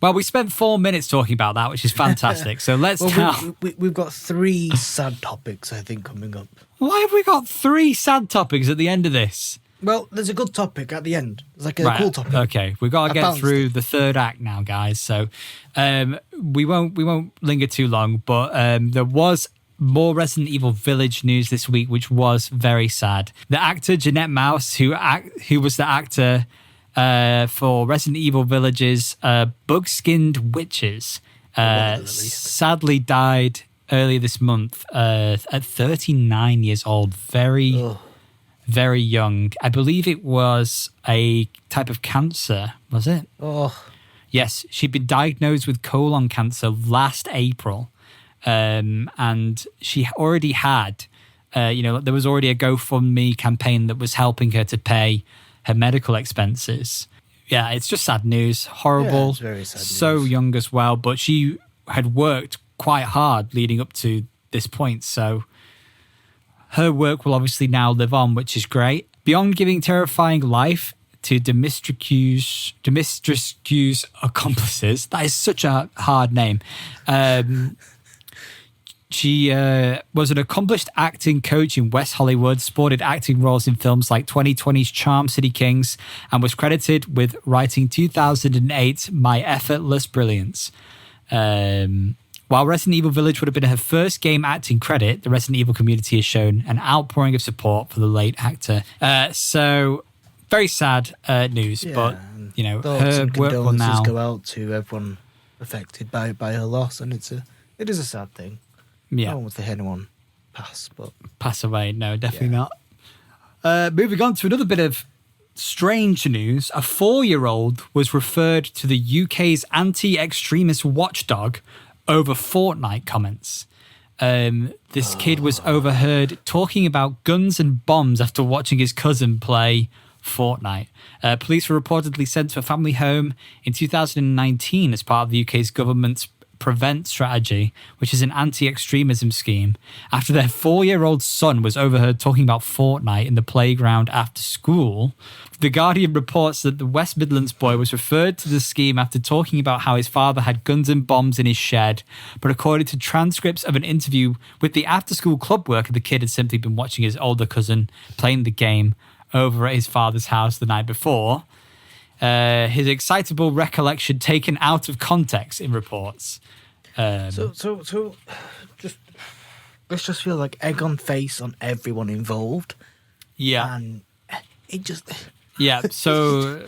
Well, we spent 4 minutes talking about that, which is fantastic. So let's we've got 3 sad topics, I think, coming up. Why have we got 3 sad topics at the end of this? Well, there's a good topic at the end. It's like a cool topic. Okay, we've got to get through the third act now, guys. So we won't linger too long, but there was more Resident Evil Village news this week, which was very sad. The actor Jeanette Mouse, who was the actor for Resident Evil Village's Bug-Skinned Witches, sadly died earlier this month at 39 years old. Very young. I believe it was a type of cancer, was it? Oh. Yes, she'd been diagnosed with colon cancer last April. And she already had, there was already a GoFundMe campaign that was helping her to pay her medical expenses. Yeah, it's just sad news. Horrible. Yeah, it's very sad news. So young as well, but she had worked quite hard leading up to this point, so her work will obviously now live on, which is great. Beyond giving terrifying life to Dimitrescu's accomplices, that is such a hard name. She was an accomplished acting coach in West Hollywood, sported acting roles in films like 2020's Charm City Kings, and was credited with writing 2008's My Effortless Brilliance. While Resident Evil Village would have been her first game acting credit, the Resident Evil community has shown an outpouring of support for the late actor. So, very sad news, but, her work will now go out to everyone affected by her loss, and it is a sad thing. Yeah. No one wants to hear anyone pass away. No, definitely not. Moving on to another bit of strange news. A 4-year-old was referred to the UK's anti-extremist watchdog over Fortnite comments. This kid was overheard talking about guns and bombs after watching his cousin play Fortnite. Police were reportedly sent to a family home in 2019 as part of the UK's government's Prevent strategy, which is an anti-extremism scheme, after their 4-year-old son was overheard talking about Fortnite in the playground after school. The Guardian reports that the West Midlands boy was referred to the scheme after talking about how his father had guns and bombs in his shed, but according to transcripts of an interview with the after-school club worker, the kid had simply been watching his older cousin playing the game over at his father's house the night before. His excitable recollection taken out of context in reports. So just let's just feel like egg on face on everyone involved. Yeah, and it just So,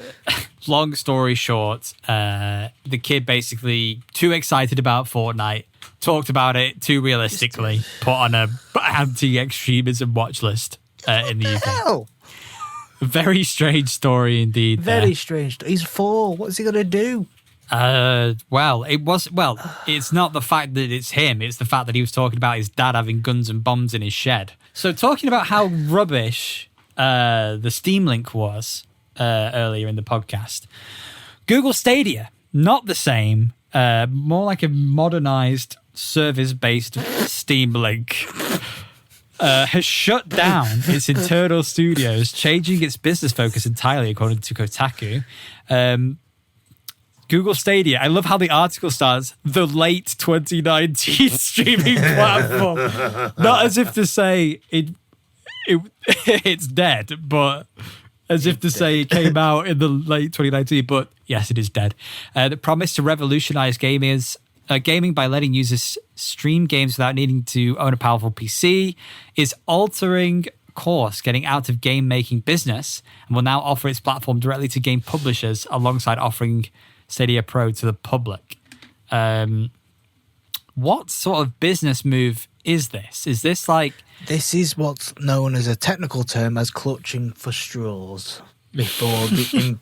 long story short, the kid basically too excited about Fortnite, talked about it too realistically, put on a anti-extremism watch list in the UK. Hell? Very strange story indeed. Very strange. He's 4. What's he gonna do? It's not the fact that it's him. It's the fact that he was talking about his dad having guns and bombs in his shed. So talking about how rubbish the Steam Link was earlier in the podcast, Google Stadia, not the same, more like a modernized service-based Steam Link, has shut down its internal studios, changing its business focus entirely, according to Kotaku. Google Stadia. I love how the article starts, the late 2019 streaming platform. Not as if to say it's dead, but as if to say it came out in the late 2019. But yes, it is dead. The promise to revolutionize gaming by letting users stream games without needing to own a powerful PC is altering course, getting out of game making business, and will now offer its platform directly to game publishers alongside offering Stadia Pro to the public. What sort of business move is this? Is this like... This is what's known as a technical term as clutching for straws before the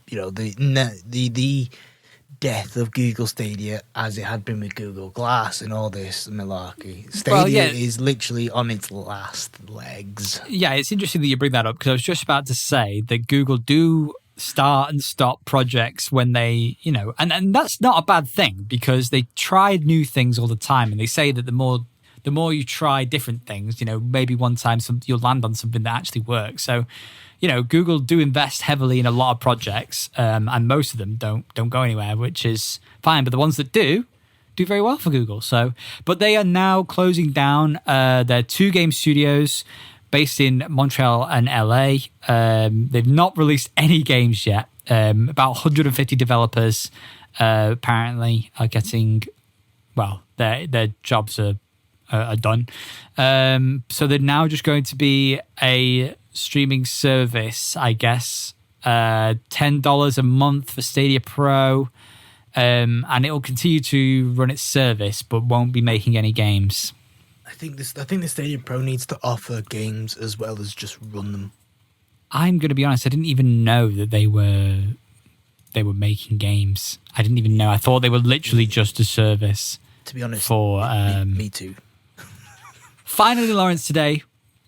death of Google Stadia, as it had been with Google Glass and all this malarkey. Stadia is literally on its last legs. Yeah, it's interesting that you bring that up, because I was just about to say that Google do start and stop projects when they, and that's not a bad thing, because they try new things all the time, and they say that the more you try different things, maybe one time you'll land on something that actually works. So, Google do invest heavily in a lot of projects, and most of them don't go anywhere, which is fine. But the ones that do very well for Google. So, but they are now closing down their 2 game studios based in Montreal and LA. They've not released any games yet. About 150 developers apparently are getting, their jobs are done. So they're now just going to be a streaming service, I guess. $10 a month for Stadia Pro, and it will continue to run its service, but won't be making any games. I think the Stadia Pro needs to offer games as well as just run them. I'm going to be honest, I didn't even know that they were making games. I didn't even know. I thought they were literally just a service. To be honest, for me too. Finally, Lawrence, today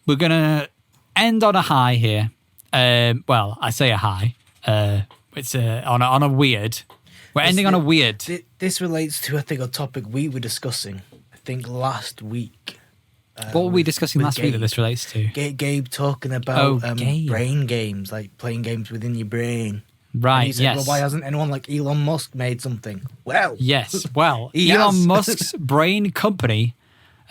we're going to end on a high here. I say a high. It's on a weird. We're ending on a weird. This relates to, I think, a topic we were discussing, I think, last week. What were we discussing last week that this relates to? Gabe talking about brain games, like playing games within your brain. Right, and he said, yes. Well, why hasn't anyone like Elon Musk made something? Well. Yes, well, Elon Musk's brain company,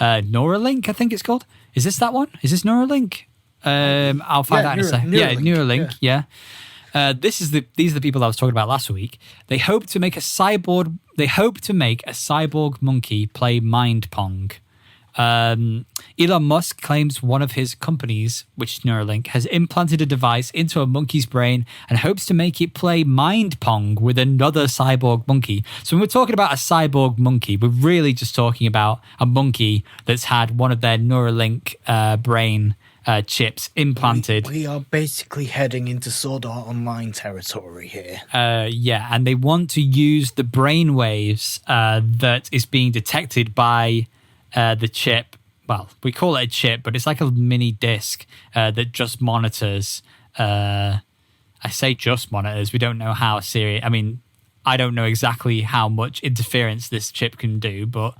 Neuralink, I think it's called. Is this that one? Is this Neuralink? I'll find out in a second. Yeah, Neuralink, yeah. These are the people I was talking about last week. They hope to make a cyborg monkey play mind pong. Elon Musk claims one of his companies, which is Neuralink, has implanted a device into a monkey's brain and hopes to make it play mind pong with another cyborg monkey. So when we're talking about a cyborg monkey, we're really just talking about a monkey that's had one of their Neuralink brain chips implanted. We are basically heading into Sword Art Online territory here. And they want to use the brain waves that is being detected by the chip. Well, we call it a chip, but it's like a mini disc that just monitors. I say just monitors. We don't know how serious. I mean, I don't know exactly how much interference this chip can do, but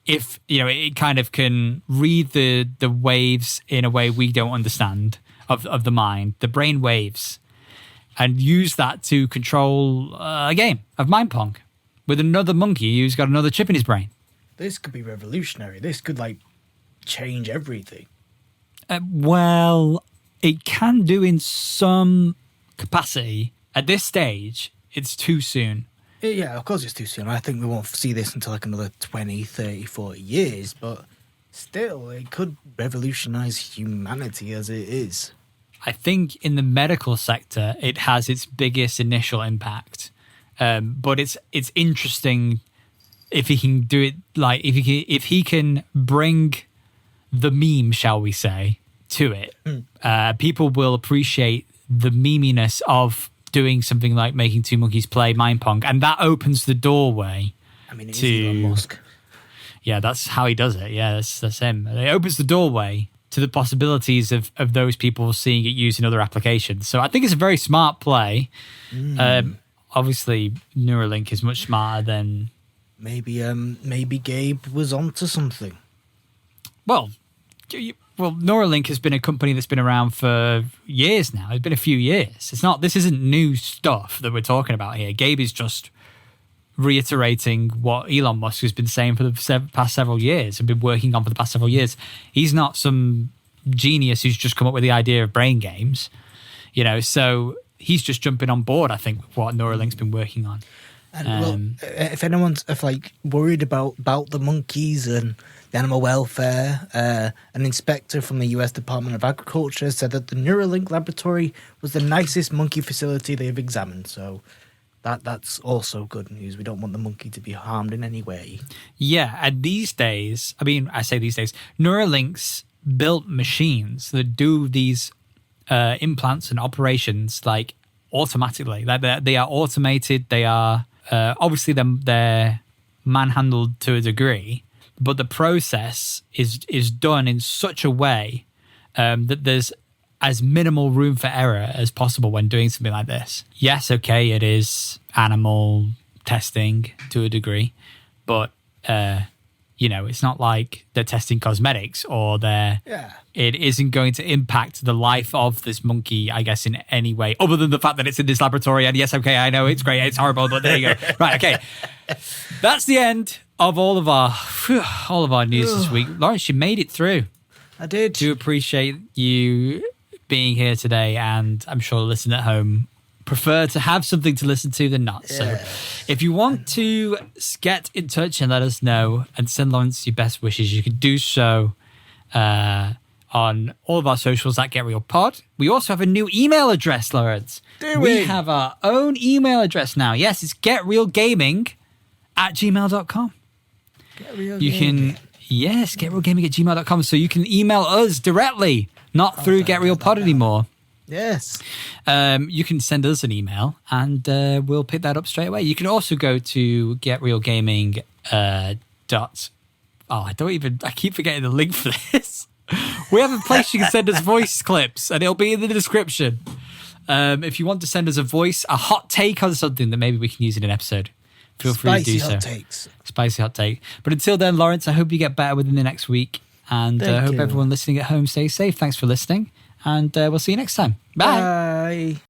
if it kind of can read the waves in a way we don't understand of the mind, the brain waves, and use that to control a game of mind pong with another monkey who's got another chip in his brain. This could be revolutionary. This could change everything. Well, it can do in some capacity. At this stage, it's too soon. Yeah, of course it's too soon. I think we won't see this until another 20, 30, 40 years, but still, it could revolutionize humanity as it is. I think in the medical sector, it has its biggest initial impact. But it's interesting if he can do it, if he can bring the meme, shall we say, to it. People will appreciate the meminess of doing something like making two monkeys play mind pong, and that opens the doorway. I mean, it's Elon Musk. Yeah, that's how he does it. Yeah, that's him. It opens the doorway to the possibilities of those people seeing it used in other applications. So I think it's a very smart play. Obviously, Neuralink is much smarter than... Maybe Gabe was onto something. Well, Neuralink has been a company that's been around for years now. It's been a few years. This isn't new stuff that we're talking about here. Gabe is just reiterating what Elon Musk has been saying for the past several years and been working on for the past several years. He's not some genius who's just come up with the idea of brain games, so he's just jumping on board, I think, with what Neuralink's been working on. And if anyone's worried about the monkeys and the animal welfare, an inspector from the US Department of Agriculture said that the Neuralink laboratory was the nicest monkey facility they've examined. So that's also good news. We don't want the monkey to be harmed in any way. Yeah, and these days, I say these days, Neuralink's built machines that do these implants and operations like automatically. Like they are automated. They are obviously they're manhandled to a degree, but the process is done in such a way that there's as minimal room for error as possible when doing something like this. Yes, okay, it is animal testing to a degree, but it's not like they're testing cosmetics or it isn't going to impact the life of this monkey, I guess, in any way, other than the fact that it's in this laboratory. And yes, okay, I know it's great, it's horrible, but there you go. Right, okay. That's the end of all of our news this week. Lawrence, you made it through. I did. Do appreciate you being here today, and I'm sure the listener at home prefer to have something to listen to than not. So if you want to get in touch and let us know and send Lawrence your best wishes, you can do so on all of our socials at GetRealPod. We also have a new email address, Lawrence. We have our own email address now. Yes, it's getrealgaming@gmail.com. Getrealgaming@gmail.com. So you can email us directly, not through GetRealPod anymore. Yes. You can send us an email and we'll pick that up straight away. You can also go to getrealgaming. I keep forgetting the link for this. We have a place you can send us voice clips and it'll be in the description. If you want to send us a hot take on something that maybe we can use in an episode, feel free to do so. Spicy hot take. But until then, Lawrence, I hope you get better within the next week. And I hope everyone listening at home stays safe. Thanks for listening. And we'll see you next time. Bye. Bye.